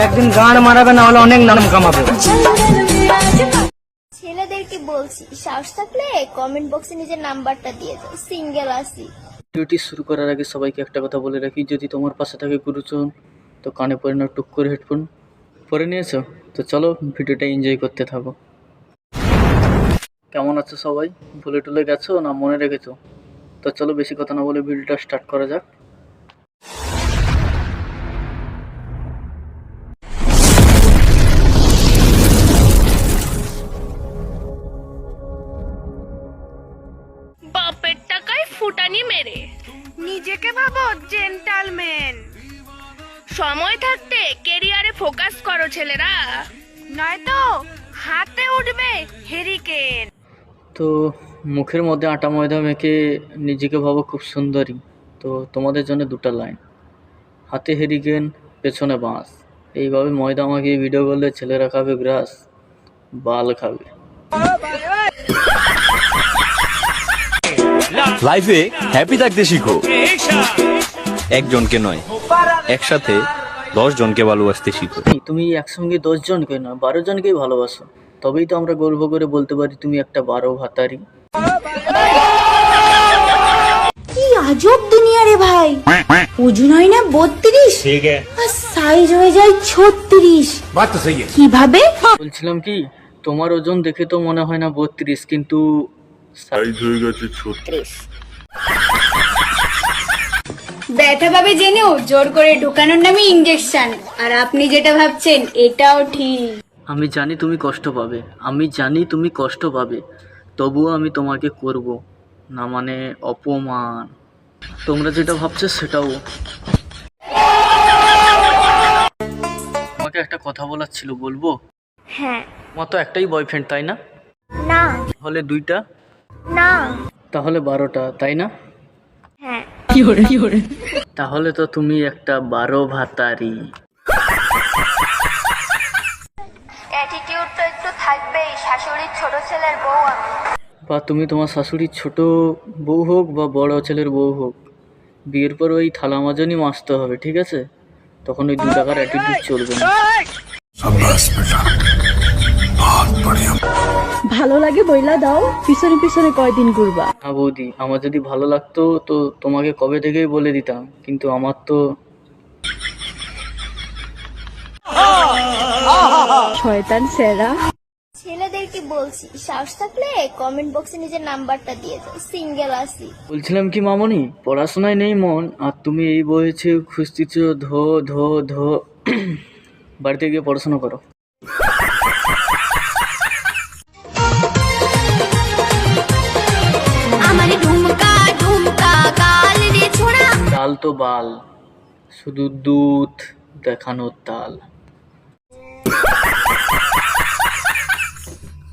একদিন গাঁড় মারাবে, না হলে অনেক নাম কামাবে। ছেলেদেরকে বলছি, সাহস থাকলে কমেন্ট বক্সে নিজের নাম্বারটা দিয়ে দাও, সিঙ্গেল আছি। ভিডিওটি শুরু করার আগে সবাইকে একটা কথা বলে রাখি, যদি তোমার পাশে থাকে গুরুজন তো কানে পরে না, টুক করে হেডফোন পরে নিয়েছো তো চলো ভিডিওটা এনজয় করতে থাকো। কেমন আছো সবাই? ভুলে টুলে গেছো না মনে রেখেছো? তো চলো বেশি কথা না বলে ভিডিওটা স্টার্ট করা যাক। বাপের টাকায় ফুটানি মেরে নিজেকে ভাবো জেন্টালম্যান। সময় থাকতে কেরিয়ারে ফোকাস করো ছেলেরা, নয়তো হাতে উঠবে হেরিকেন। তো মুখের মধ্যে আটা ময়দা মেখে নিজেকে ভাবো খুব সুন্দরী, তো তোমাদের জন্য দুটো লাইন, হাতে হেরিকেন পেছনে বাঁশ। এইভাবে ময়দা মাখিয়ে ভিডিও করলে ছেলেরা খাবে গ্রাস, বাল খাবে। লাইফে হ্যাপি থাকতে শিখো, একজনকে নয় একসাথে 10 জনকে ভালোবাসতে শিখো। তুমি একসঙ্গে 10 জনকে না 12 জনকেই ভালোবাসো, তবেই তো আমরা গর্ব করে বলতে পারি তুমি একটা 12 ভাতারি। কি আজব দুনিয়া রে ভাই, ওজন হয় না 32 আর সাইজ হয়ে যায় 36। কিভাবে? বলছিলাম কি, তোমার ওজন দেখে তো মনে হয় না 32, কিন্তু সাইজ হয়ে গেছে 36। ব্যথা পাবে জেনেও জোর করে ঢোকানোর নামে ইনজেকশন, আর আপনি যেটা ভাবছেন এটাও ঠিক। আমি জানি তুমি কষ্ট পাবে, আমি জানি তুমি কষ্ট পাবে, তবুও আমি তোমাকে করব না, মানে অপমান। তোমরা যেটা ভাবছো সেটাও। তোমাকে একটা কথা বলার ছিল, বলবো? হ্যাঁ। তোমার তো একটাই বয়ফ্রেন্ড তাই না? না। হলে 2টা? না। তাহলে 12টা তাই না? হ্যাঁ। তাহলে তো তুমি একটা 12 ভাতারি। অ্যাটিটিউড তো একটু থাকবেই, শাশুড়ির ছোট ছেলের বউ আমি। বা তুমি তোমার শাশুড়ির ছোট বউ হোক বা বড় ছেলের বউ হোক, বিয়ের পর ওই থালা মাজনই মাজতে হবে, ঠিক আছে? তখন ওই 2 টাকার অ্যাটিটিউড চলবে না। ভালো লাগে বইলা দাও, পিছনে পিছনে কয়দিন ঘুরবা? হ্যাঁ বৌদি, আমার যদি ভালো লাগতো তো তোমাকে কবে থেকেই বলে দিতাম, কিন্তু আমার তো শয়তান সেরা। ছেলেদেরকে বলছি, সাহস থাকলে কমেন্ট বক্সে নিজের নাম্বারটা দিয়ে দাও, সিঙ্গেল আছি। বলছিলাম কি মামনি, পড়াশোনায় নেই মন, আর তুমি এই বয়সে খুঁজতেছ ধো ধো ধো। বাড়িতে গিয়ে পড়াশোনা করো। আমার ঢুমকা ঢুমকা গাল রে ছোড়া। তাল তো বাল, শুধু দুধ দেখানোর তাল।